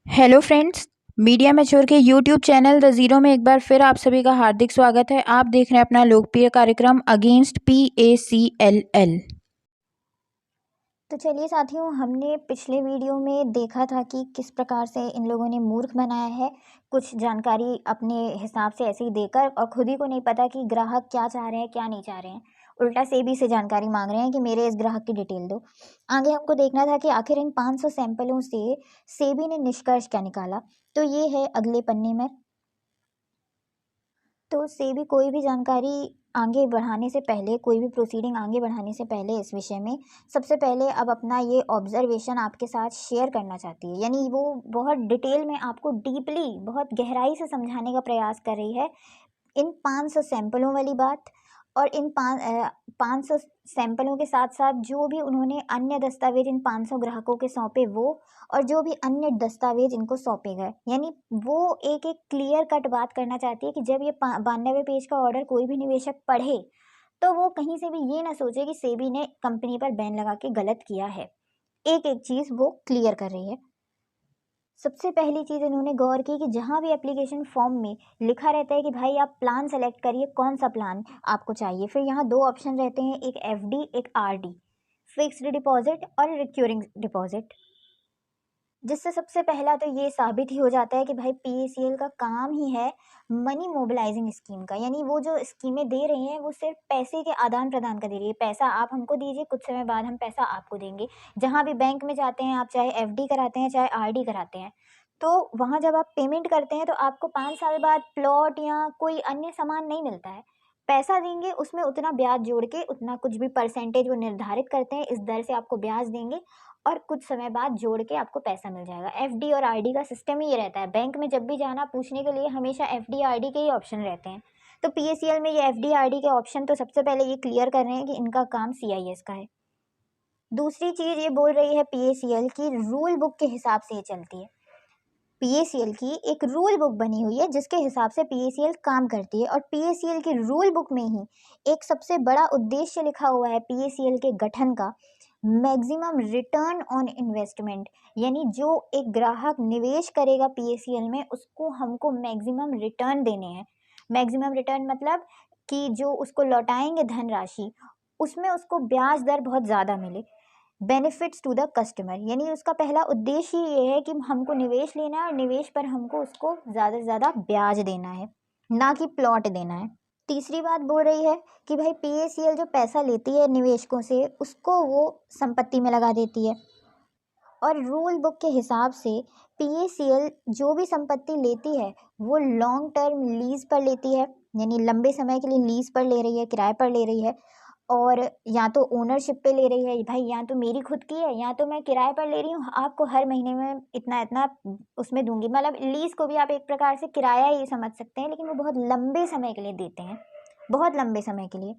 Hello friends. Media mature के YouTube channel the zero में एक बार फिर आप सभी का हार्दिक स्वागत है। आप देख रहे हैं अपना लोकप्रिय कार्यक्रम अगेंस्ट PACLL। तो चलिए साथियों, हमने पिछले वीडियो में देखा था कि किस प्रकार से इन लोगों ने मूर्ख बनाया है, कुछ जानकारी अपने हिसाब से ऐसे ही देकर, और खुद ही को नहीं पता कि ग्राहक क्या चाह रहे हैं क्या नहीं चाह रहे हैं। उल्टा सेबी से जानकारी मांग रहे हैं कि मेरे इस ग्राहक की डिटेल दो। आगे हमको देखना था कि आखिर इन 500 सैंपलों से सेबी ने निष्कर्ष क्या निकाला। तो ये है अगले पन्ने में। तो सेबी कोई भी जानकारी आगे बढ़ाने से पहले, कोई भी प्रोसीडिंग आगे बढ़ाने से पहले इस विषय में सबसे पहले अब अपना ये ऑब्जर्वेशन आपके साथ शेयर करना चाहती है। यानी वो बहुत डिटेल में आपको डीपली, बहुत गहराई से समझाने का प्रयास कर रही है इन 500 सैंपलों वाली बात। और इन 500 सैंपलों के साथ साथ जो भी उन्होंने अन्य दस्तावेज इन 500 ग्राहकों के सौंपे वो, और जो भी अन्य दस्तावेज इनको सौंपे गए, यानी वो एक एक क्लियर कट बात करना चाहती है कि जब ये 92 पेज का ऑर्डर कोई भी निवेशक पढ़े तो वो कहीं से भी ये ना सोचे कि सेबी ने कंपनी पर बैन लगा के गलत किया है। एक एक चीज़ वो क्लियर कर रही है। सबसे पहली चीज़ इन्होंने गौर की कि जहाँ भी एप्लीकेशन फॉर्म में लिखा रहता है कि भाई आप प्लान सेलेक्ट करिए, कौन सा प्लान आपको चाहिए, फिर यहाँ दो ऑप्शन रहते हैं, एक FD एक RD, फिक्स्ड डिपॉजिट और रिक्योरिंग डिपॉजिट। जिससे सबसे पहला तो ये साबित ही हो जाता है कि भाई PACL का काम ही है मनी मोबिलाइजिंग स्कीम का। यानी वो जो स्कीमें दे रही हैं वो सिर्फ पैसे के आदान प्रदान का दे रही है। पैसा आप हमको दीजिए, कुछ समय बाद हम पैसा आपको देंगे। जहाँ भी बैंक में जाते हैं आप, चाहे FD कराते हैं चाहे RD कराते हैं, तो वहाँ जब आप पेमेंट करते हैं तो आपको 5 साल बाद प्लॉट या कोई अन्य सामान नहीं मिलता है। पैसा देंगे, उसमें उतना ब्याज जोड़ के, उतना कुछ भी परसेंटेज वो निर्धारित करते हैं, इस दर से आपको ब्याज देंगे और कुछ समय बाद जोड़ के आपको पैसा मिल जाएगा। FD और RD का सिस्टम ही ये रहता है। बैंक में जब भी जाना पूछने के लिए हमेशा FD RD के ही ऑप्शन रहते हैं। तो PACL में ये FD RD के ऑप्शन तो सबसे पहले ये क्लियर कर रहे हैं कि इनका काम CIS का है। दूसरी चीज़ ये बोल रही है PACL की रूल बुक के हिसाब से ये चलती है। PACL की एक रूल बुक बनी हुई है जिसके हिसाब से PACL काम करती है, और PACL की रूल बुक में ही एक सबसे बड़ा उद्देश्य लिखा हुआ है PACL के गठन का, मैक्सिमम रिटर्न ऑन इन्वेस्टमेंट। यानी जो एक ग्राहक निवेश करेगा PACL में उसको हमको मैक्सिमम रिटर्न देने हैं। मैक्सिमम रिटर्न मतलब कि जो उसको लौटाएंगे धनराशि, उसमें उसको ब्याज दर बहुत ज़्यादा मिले। बेनिफिट्स टू द कस्टमर, यानी उसका पहला उद्देश्य ही ये है कि हमको निवेश लेना है और निवेश पर हमको उसको ज़्यादा से ज़्यादा ब्याज देना है, ना कि प्लॉट देना है। तीसरी बात बोल रही है कि भाई PACL जो पैसा लेती है निवेशकों से उसको वो संपत्ति में लगा देती है, और रूल बुक के हिसाब से PACL जो भी संपत्ति लेती है वो लॉन्ग टर्म लीज पर लेती है, यानी लंबे समय के लिए लीज पर ले रही है, किराए पर ले रही है। और या तो ओनरशिप पे ले रही है, भाई या तो मेरी खुद की है या तो मैं किराए पर ले रही हूँ, आपको हर महीने में इतना इतना उसमें दूंगी। मतलब लीज को भी आप एक प्रकार से किराया ही समझ सकते हैं, लेकिन वो बहुत लंबे समय के लिए देते हैं, बहुत लंबे समय के लिए।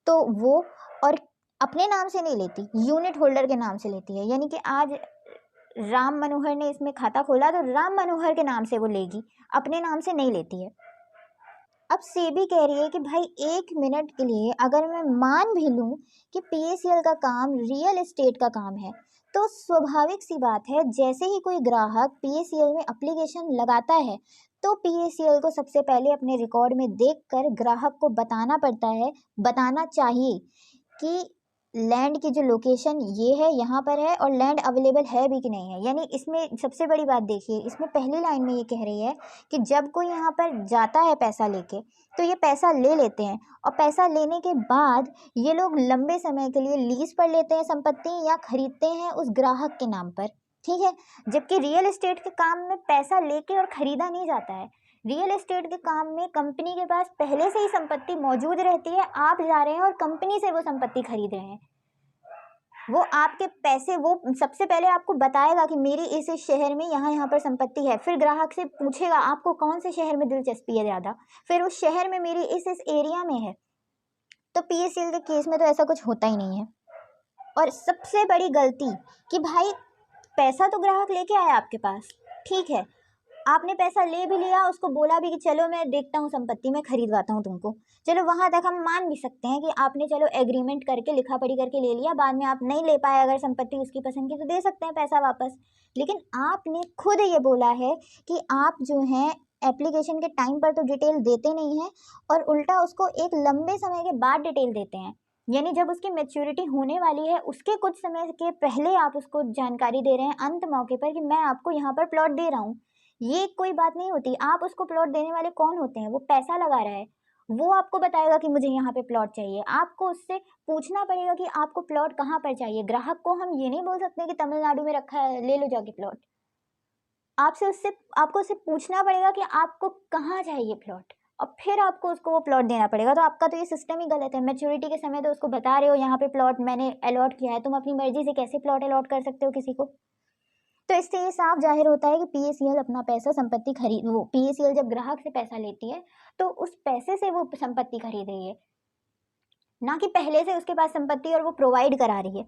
तो वो, और अपने नाम से नहीं लेती, यूनिट होल्डर के नाम से लेती है। यानी कि आज राम मनोहर ने इसमें खाता खोला तो राम मनोहर के नाम से वो लेगी, अपने नाम से नहीं लेती है। अब सेबी कह रही है कि भाई 1 मिनट के लिए अगर मैं मान भी लूं कि PACL का काम रियल एस्टेट का काम है, तो स्वाभाविक सी बात है जैसे ही कोई ग्राहक PACL में एप्लीकेशन लगाता है तो PACL को सबसे पहले अपने रिकॉर्ड में देखकर ग्राहक को बताना पड़ता है, बताना चाहिए कि लैंड की जो लोकेशन ये है, यहाँ पर है, और लैंड अवेलेबल है भी कि नहीं है। यानी इसमें सबसे बड़ी बात देखिए, इसमें पहली लाइन में ये कह रही है कि जब कोई यहाँ पर जाता है पैसा लेके तो ये पैसा ले लेते हैं, और पैसा लेने के बाद ये लोग लंबे समय के लिए लीज पर लेते हैं संपत्ति या खरीदते हैं उस ग्राहक के नाम पर, ठीक है। जबकि रियल एस्टेट के काम में पैसा लेके और खरीदा नहीं जाता है। रियल एस्टेट के काम में कंपनी के पास पहले से ही संपत्ति मौजूद रहती है, आप जा रहे हैं और कंपनी से वो संपत्ति खरीद रहे हैं। वो आपके पैसे, वो सबसे पहले आपको बताएगा कि मेरी इस शहर में यहाँ पर संपत्ति है, फिर ग्राहक से पूछेगा आपको कौन से शहर में दिलचस्पी है ज़्यादा, फिर उस शहर में मेरी इस एरिया में है। तो PACL के केस में तो ऐसा कुछ होता ही नहीं है। और सबसे बड़ी गलती कि भाई पैसा तो ग्राहक लेके आया आपके पास, ठीक है, आपने पैसा ले भी लिया, उसको बोला भी कि चलो मैं देखता हूँ संपत्ति में खरीदवाता हूँ तुमको, चलो वहां तक हम मान भी सकते हैं कि आपने चलो एग्रीमेंट करके लिखा पढ़ी करके ले लिया, बाद में आप नहीं ले पाए अगर संपत्ति उसकी पसंद की तो दे सकते हैं पैसा वापस। लेकिन आपने खुद ये बोला है कि आप जो है एप्लीकेशन के टाइम पर तो डिटेल देते नहीं हैं और उल्टा उसको एक लंबे समय के बाद डिटेल देते हैं, यानी जब उसकी मैच्योरिटी होने वाली है उसके कुछ समय के पहले आप उसको जानकारी दे रहे हैं अंत मौके पर कि मैं आपको यहाँ पर प्लॉट दे रहा हूँ। ये कोई बात नहीं होती। आप उसको प्लॉट देने वाले कौन होते हैं? वो पैसा लगा रहा है, वो आपको बताएगा कि मुझे यहाँ पे प्लॉट चाहिए। आपको उससे पूछना पड़ेगा कि आपको प्लॉट कहाँ पर चाहिए। ग्राहक को हम ये नहीं बोल सकते कि तमिलनाडु में रखा है, ले लो जाके प्लॉट। आपको उससे पूछना पड़ेगा कि आपको कहाँ चाहिए प्लॉट, और फिर आपको उसको वो प्लॉट देना पड़ेगा। तो आपका तो ये सिस्टम ही गलत है। मैच्योरिटी के समय तो उसको बता रहे हो यहाँ पे प्लॉट मैंने अलॉट किया है, तुम अपनी मर्जी से कैसे प्लॉट अलॉट कर सकते हो किसी को? तो इससे ये साफ जाहिर होता है कि पीएसीएल अपना पैसा संपत्ति वो पीएसीएल जब ग्राहक से पैसा लेती है तो उस पैसे से वो संपत्ति खरीद रही है, ना कि पहले से उसके पास संपत्ति और वो प्रोवाइड करा रही है।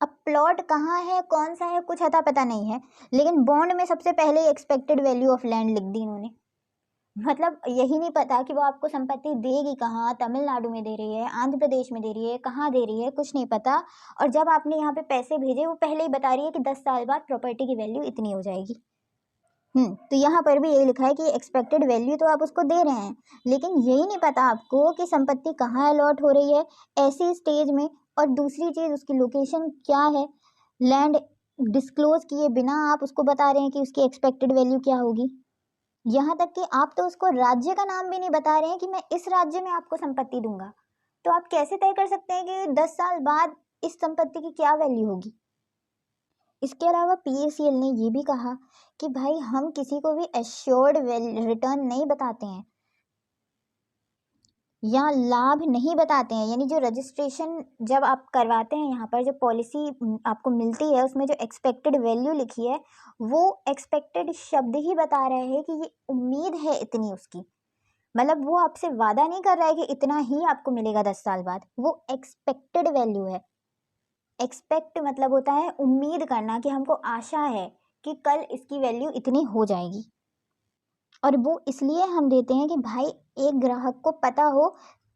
अब प्लॉट कहाँ है, कौन सा है, कुछ अता पता नहीं है, लेकिन बॉन्ड में सबसे पहले एक्सपेक्टेड वैल्यू ऑफ लैंड लिख दी इन्होंने। मतलब यही नहीं पता कि वो आपको संपत्ति देगी कहाँ, तमिलनाडु में दे रही है, आंध्र प्रदेश में दे रही है, कहाँ दे रही है, कुछ नहीं पता। और जब आपने यहाँ पे पैसे भेजे वो पहले ही बता रही है कि 10 साल बाद प्रॉपर्टी की वैल्यू इतनी हो जाएगी। तो यहाँ पर भी यही लिखा है कि एक्सपेक्टेड वैल्यू तो आप उसको दे रहे हैं, लेकिन यही नहीं पता आपको कि संपत्ति कहाँ अलॉट हो रही है ऐसी स्टेज में, और दूसरी चीज़ उसकी लोकेशन क्या है। लैंड डिस्क्लोज किए बिना आप उसको बता रहे हैं कि उसकी एक्सपेक्टेड वैल्यू क्या होगी। यहाँ तक कि आप तो उसको राज्य का नाम भी नहीं बता रहे हैं कि मैं इस राज्य में आपको संपत्ति दूंगा। तो आप कैसे तय कर सकते हैं कि 10 साल बाद इस संपत्ति की क्या वैल्यू होगी? इसके अलावा पीएसीएल ने ये भी कहा कि भाई हम किसी को भी एश्योर्ड रिटर्न नहीं बताते हैं या लाभ नहीं बताते हैं, यानी जो रजिस्ट्रेशन जब आप करवाते हैं यहाँ पर जो पॉलिसी आपको मिलती है उसमें जो एक्सपेक्टेड वैल्यू लिखी है वो एक्सपेक्टेड शब्द ही बता रहे हैं कि ये उम्मीद है इतनी उसकी। मतलब वो आपसे वादा नहीं कर रहा है कि इतना ही आपको मिलेगा 10 साल बाद, वो एक्सपेक्टेड वैल्यू है। एक्सपेक्ट मतलब होता है उम्मीद करना, कि हमको आशा है कि कल इसकी वैल्यू इतनी हो जाएगी। और वो इसलिए हम देते हैं कि भाई एक ग्राहक को पता हो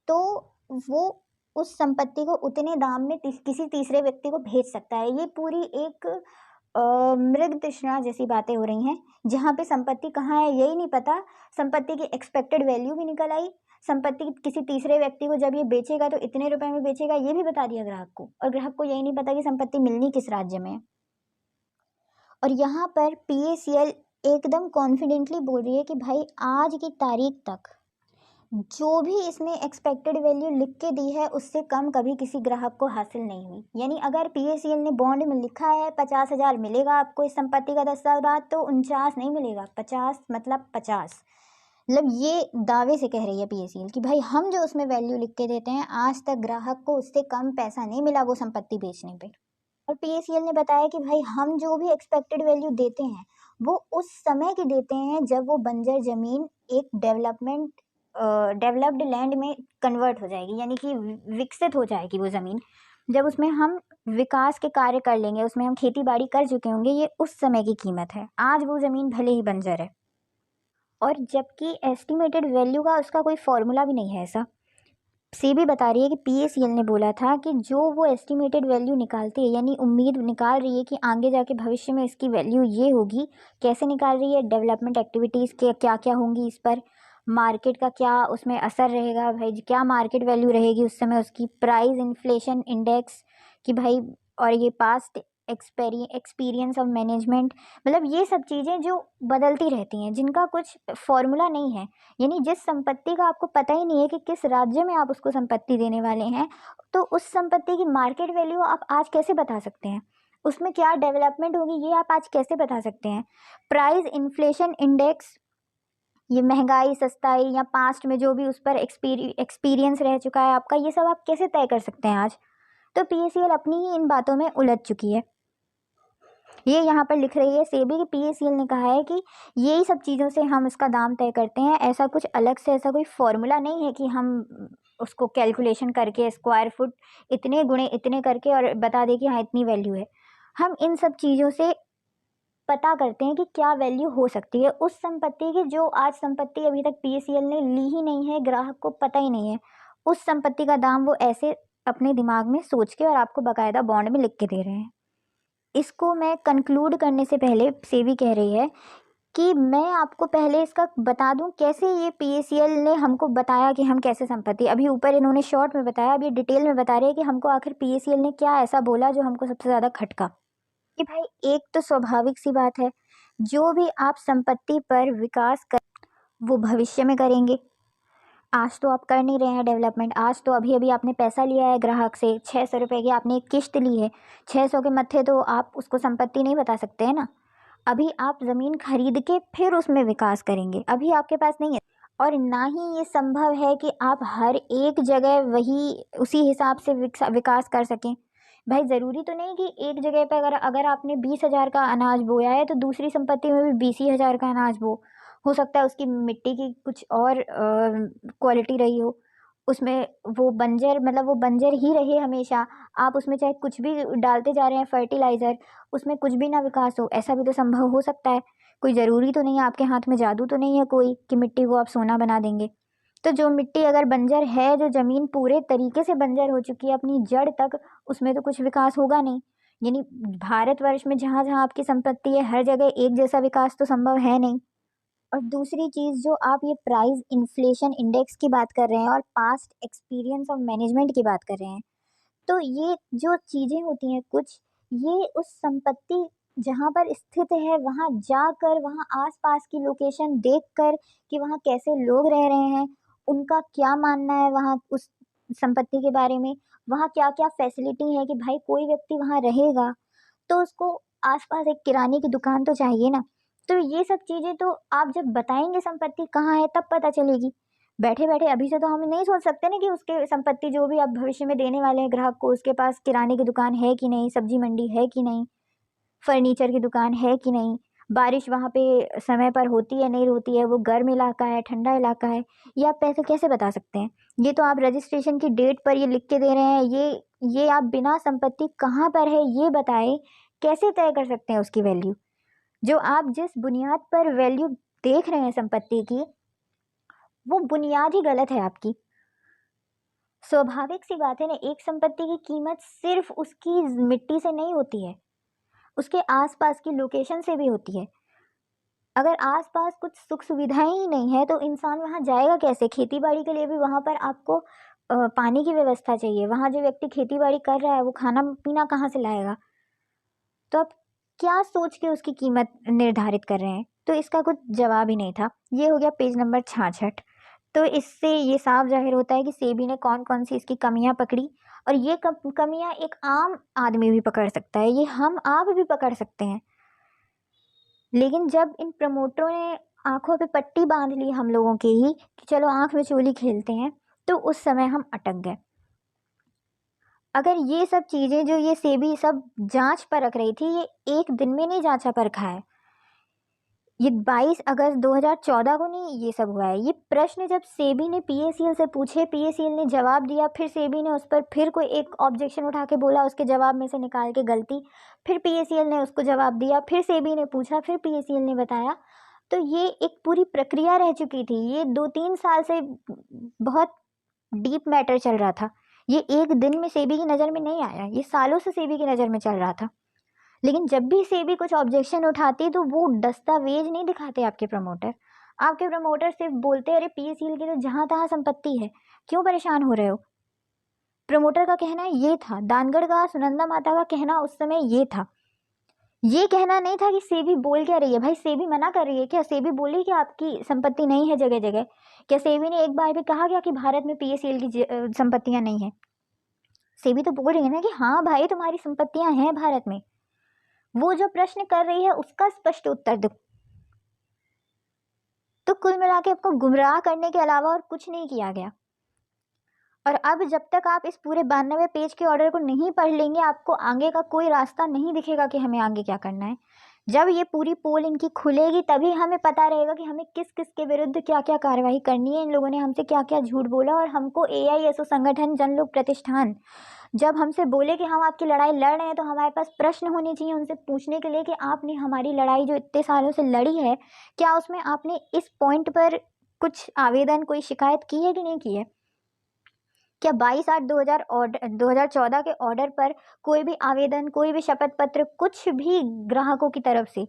तो वो उस संपत्ति को उतने दाम में किसी तीसरे व्यक्ति को भेज सकता है। ये पूरी एक मृग तृष्णा जैसी बातें हो रही हैं, जहाँ पे संपत्ति कहाँ है यही नहीं पता, संपत्ति की एक्सपेक्टेड वैल्यू भी निकल आई, संपत्ति किसी तीसरे व्यक्ति को जब ये बेचेगा तो इतने रुपए में बेचेगा ये भी बता दिया ग्राहक को, और ग्राहक को यही नहीं पता कि संपत्ति मिलनी किस राज्य में है। और यहाँ पर पीएसीएल एकदम कॉन्फिडेंटली बोल रही है कि भाई आज की तारीख तक जो भी इसने एक्सपेक्टेड वैल्यू लिख के दी है उससे कम कभी किसी ग्राहक को हासिल नहीं हुई। यानी अगर पीएसीएल ने बॉन्ड में लिखा है 50,000 मिलेगा आपको इस संपत्ति का 10 साल बाद, तो 49 नहीं मिलेगा, 50 मतलब 50। मतलब ये दावे से कह रही है पीएसीएल कि भाई हम जो उसमें वैल्यू लिख के देते हैं आज तक ग्राहक को उससे कम पैसा नहीं मिला वो संपत्ति बेचने पर। और पीएसीएल ने बताया कि भाई हम जो भी एक्सपेक्टेड वैल्यू देते हैं वो उस समय की देते हैं जब वो बंजर जमीन एक डेवलप्ड लैंड में कन्वर्ट हो जाएगी, यानी कि विकसित हो जाएगी वो ज़मीन। जब उसमें हम विकास के कार्य कर लेंगे, उसमें हम खेती बाड़ी कर चुके होंगे, ये उस समय की कीमत है। आज वो ज़मीन भले ही बंजर है। और जबकि एस्टिमेटेड वैल्यू का उसका कोई फॉर्मूला भी नहीं है ऐसा। सेबी बता रही है कि पीएसीएल ने बोला था कि जो वो एस्टिमेटेड वैल्यू निकालती है, यानी उम्मीद निकाल रही है कि आगे जाके भविष्य में इसकी वैल्यू ये होगी, कैसे निकाल रही है? डेवलपमेंट एक्टिविटीज़ के क्या क्या होंगी इस पर, मार्केट का क्या उसमें असर रहेगा, भाई क्या मार्केट वैल्यू रहेगी उस समय उसकी, प्राइस इन्फ्लेशन इंडेक्स कि भाई, और ये पास्ट एक्सपीरियंस ऑफ मैनेजमेंट, मतलब ये सब चीज़ें जो बदलती रहती हैं जिनका कुछ फॉर्मूला नहीं है। यानी जिस संपत्ति का आपको पता ही नहीं है कि किस राज्य में आप उसको संपत्ति देने वाले हैं, तो उस संपत्ति की मार्केट वैल्यू आप आज कैसे बता सकते हैं? उसमें क्या डेवलपमेंट होगी ये आप आज कैसे बता सकते हैं? प्राइस इन्फ्लेशन इंडेक्स, ये महंगाई सस्ताई या पास्ट में जो भी उस पर एक्सपीरियंस रह चुका है आपका, ये सब आप कैसे तय कर सकते हैं आज? तो पीएसीएल अपनी ही इन बातों में उलझ चुकी है। ये यहाँ पर लिख रही है सेबी की पीएसीएल ने कहा है कि यही सब चीज़ों से हम इसका दाम तय करते हैं, ऐसा कुछ अलग से ऐसा कोई फॉर्मूला नहीं है कि हम उसको कैलकुलेशन करके स्क्वायर फुट इतने गुणे इतने करके और बता दें कि हाँ इतनी वैल्यू है। हम इन सब चीज़ों से पता करते हैं कि क्या वैल्यू हो सकती है उस संपत्ति की, जो आज संपत्ति अभी तक पीएसीएल ने ली ही नहीं है, ग्राहक को पता ही नहीं है। उस संपत्ति का दाम वो ऐसे अपने दिमाग में सोच के और आपको बाकायदा बॉन्ड में लिख के दे रहे हैं। इसको मैं कंक्लूड करने से पहले सेबी कह रही है कि मैं आपको पहले इसका बता दूं कैसे ये पीएसीएल ने हमको बताया कि हम कैसे संपत्ति, अभी ऊपर इन्होंने शॉर्ट में बताया, अब ये डिटेल में बता रहे हैं कि हमको आखिर पीएसीएल ने क्या ऐसा बोला जो हमको सबसे ज़्यादा खटका। कि भाई एक तो स्वाभाविक सी बात है, जो भी आप संपत्ति पर विकास कर वो भविष्य में करेंगे। आज तो आप कर नहीं रहे हैं डेवलपमेंट, आज तो अभी अभी आपने पैसा लिया है ग्राहक से 600 रुपये की, आपने एक किश्त ली है 600 के मत्थे, तो आप उसको संपत्ति नहीं बता सकते हैं ना। अभी आप ज़मीन खरीद के फिर उसमें विकास करेंगे, अभी आपके पास नहीं है। और ना ही ये संभव है कि आप हर एक जगह वही उसी हिसाब से विकास कर सकें। भाई ज़रूरी तो नहीं कि एक जगह पर अगर आपने 20,000 का अनाज बोया है तो दूसरी संपत्ति में भी 20,000 का अनाज हो सकता है उसकी मिट्टी की कुछ और क्वालिटी रही हो, उसमें वो बंजर, मतलब वो बंजर ही रहे हमेशा, आप उसमें चाहे कुछ भी डालते जा रहे हैं फर्टिलाइज़र, उसमें कुछ भी ना विकास हो, ऐसा भी तो संभव हो सकता है। कोई ज़रूरी तो नहीं है, आपके हाथ में जादू तो नहीं है कोई कि मिट्टी को आप सोना बना देंगे। तो जो मिट्टी अगर बंजर है, जो ज़मीन पूरे तरीके से बंजर हो चुकी है अपनी जड़ तक, उसमें तो कुछ विकास होगा नहीं। यानी भारतवर्ष में जहाँ जहाँ आपकी संपत्ति है हर जगह एक जैसा विकास तो संभव है नहीं। और दूसरी चीज़, जो आप ये प्राइस इन्फ्लेशन इंडेक्स की बात कर रहे हैं और पास्ट एक्सपीरियंस ऑफ मैनेजमेंट की बात कर रहे हैं, तो ये जो चीज़ें होती हैं कुछ, ये उस संपत्ति जहाँ पर स्थित है वहाँ जाकर, वहाँ आस-पास की लोकेशन देखकर कि वहाँ कैसे लोग रह रहे हैं, उनका क्या मानना है वहाँ उस संपत्ति के बारे में, वहाँ क्या-क्या फैसिलिटी है कि भाई कोई व्यक्ति वहाँ रहेगा, तो उसको आस-पास एक किराने की दुकान तो चाहिए ना। तो ये सब चीज़ें तो आप जब बताएँगे संपत्ति कहाँ है तब पता चलेगी। बैठे-बैठे अभी से तो हम नहीं सोच सकते ना कि उसके संपत्ति जो भी आप भविष्य में देने वाले हैं ग्राहक को, उसके पास किराने की दुकान है कि नहीं, सब्जी मंडी है कि नहीं, फर्नीचर की दुकान है कि नहीं, बारिश वहाँ पे समय पर होती है नहीं होती है, वो गर्म इलाका है, ठंडा इलाका है, ये आप पैसे कैसे बता सकते हैं? ये तो आप रजिस्ट्रेशन की डेट पर ये लिख के दे रहे हैं, ये आप बिना संपत्ति कहाँ पर है ये बताए कैसे तय कर सकते हैं उसकी वैल्यू? जो आप जिस बुनियाद पर वैल्यू देख रहे हैं संपत्ति की, वो बुनियाद ही गलत है आपकी। स्वाभाविक सी बात है ना, एक संपत्ति की कीमत सिर्फ उसकी मिट्टी से नहीं होती है, उसके आसपास की लोकेशन से भी होती है। अगर आसपास कुछ सुख सुविधाएं ही नहीं है तो इंसान वहाँ जाएगा कैसे? खेती बाड़ी के लिए भी वहाँ पर आपको पानी की व्यवस्था चाहिए, वहाँ जो व्यक्ति खेती बाड़ी कर रहा है वो खाना पीना कहाँ से लाएगा? तो आप क्या सोच के उसकी कीमत निर्धारित कर रहे हैं? तो इसका कुछ जवाब ही नहीं था। ये हो गया पेज नंबर 66। तो इससे ये साफ ज़ाहिर होता है कि सेबी ने कौन-कौन सी इसकी कमियाँ पकड़ी, और ये कमियाँ एक आम आदमी भी पकड़ सकता है, ये हम आप भी पकड़ सकते हैं। लेकिन जब इन प्रमोटरों ने आँखों पे पट्टी बाँध ली हम लोगों की ही कि चलो आँख में चोली खेलते हैं, तो उस समय हम अटक गए। अगर ये सब चीज़ें जो ये सेबी सब जाँच परख रही थी, ये एक दिन में नहीं जाँचा परखा है। ये 22 अगस्त 2014 को नहीं ये सब हुआ है। ये प्रश्न जब सेबी ने पीएसीएल से पूछे, पीएसीएल ने जवाब दिया, फिर सेबी ने उस पर फिर कोई एक ऑब्जेक्शन उठा के बोला, उसके जवाब में से निकाल के गलती, फिर पीएसीएल ने उसको जवाब दिया, फिर सेबी ने पूछा, फिर पीएसीएल ने बताया। तो ये एक पूरी प्रक्रिया रह चुकी थी। ये 2-3 साल से बहुत डीप मैटर चल रहा था। ये एक दिन में सेबी की नज़र में नहीं आया, ये सालों से सेबी की नज़र में चल रहा था। लेकिन जब भी सेबी कुछ ऑब्जेक्शन उठाती तो वो दस्तावेज नहीं दिखाते आपके प्रमोटर। आपके प्रमोटर सिर्फ बोलते अरे पीएसीएल की तो जहाँ तहाँ संपत्ति है, क्यों परेशान हो रहे हो? प्रमोटर का कहना ये था, दानगढ़ का सुनंदा माता का कहना उस समय ये था। ये कहना नहीं था कि सेबी बोल क्या रही है। भाई सेबी मना कर रही है क्या? सेबी बोली कि आपकी संपत्ति नहीं है जगह जगह? क्या सेबी ने एक बार भी कहा क्या कि भारत में पीएसीएल की संपत्तियां नहीं है? सेबी तो बोल रही है ना कि हाँ भाई तुम्हारी संपत्तियां हैं भारत में। वो जो प्रश्न कर रही है उसका स्पष्ट उत्तर दो। तो कुल मिला के आपको गुमराह करने के अलावा और कुछ नहीं किया गया। और अब जब तक आप इस पूरे 92 पेज के ऑर्डर को नहीं पढ़ लेंगे, आपको आगे का कोई रास्ता नहीं दिखेगा कि हमें आगे क्या करना है। जब ये पूरी पोल इनकी खुलेगी तभी हमें पता रहेगा कि हमें किस किस के विरुद्ध क्या क्या कार्रवाई करनी है, इन लोगों ने हमसे क्या क्या झूठ बोला, और हमको एआईएसओ संगठन, जनलोक प्रतिष्ठान जब हमसे बोले कि हम आपकी लड़ाई लड़ रहे हैं तो हमारे पास प्रश्न होने चाहिए उनसे पूछने के लिए कि आपने हमारी लड़ाई जो इतने सालों से लड़ी है, क्या उसमें आपने इस पॉइंट पर कुछ आवेदन, कोई शिकायत की है कि नहीं की है? क्या 22/8/2014 के ऑर्डर पर कोई भी आवेदन, कोई भी शपथ पत्र, कुछ भी ग्राहकों की तरफ से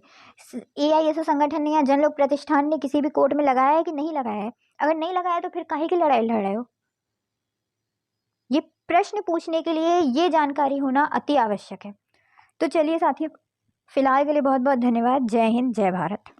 AISO संगठन ने या जन लोक प्रतिष्ठान ने किसी भी कोर्ट में लगाया है कि नहीं लगाया है? अगर नहीं लगाया तो फिर काहे की लड़ाई लड़ रहे हो? ये प्रश्न पूछने के लिए ये जानकारी होना अति आवश्यक है। तो चलिए साथियों, फिलहाल के लिए बहुत बहुत धन्यवाद। जय हिंद, जय भारत।